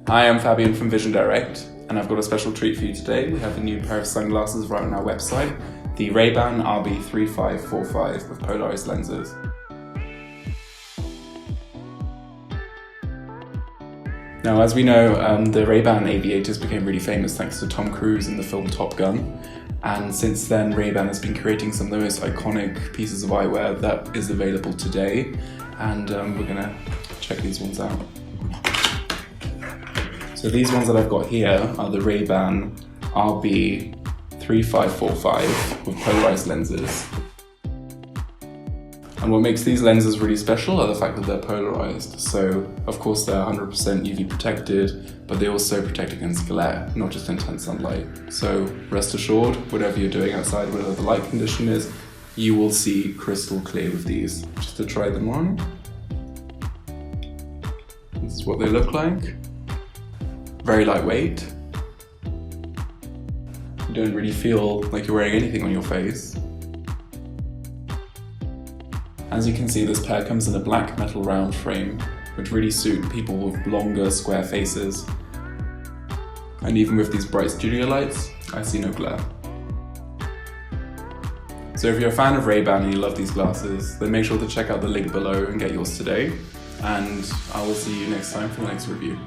Hi, I'm Fabian from VisionDirect, and I've got a special treat for you today. We have a new pair of sunglasses right on our website, the Ban RB3545 with polarized lenses. Now, as we know, the Ray-Ban aviators became really famous thanks to Tom Cruise in the film Top Gun. And since then, Ray-Ban has been creating some of the most iconic pieces of eyewear that is available today. And we're gonna check these ones out. So these ones that I've got here are the Ray-Ban RB3545 with polarized lenses. And what makes these lenses really special are the fact that they're polarized. So, of course, they're 100% UV protected, but they also protect against glare, not just intense sunlight. So, rest assured, whatever you're doing outside, whatever the light condition is, you will see crystal clear with these. Just to try them on. This is what they look like. Very lightweight. You don't really feel like you're wearing anything on your face. As you can see, this pair comes in a black metal round frame, which really suit people with longer, square faces. And even with these bright studio lights, I see no glare. So if you're a fan of Ray-Ban and you love these glasses, then make sure to check out the link below and get yours today. And I will see you next time for the next review.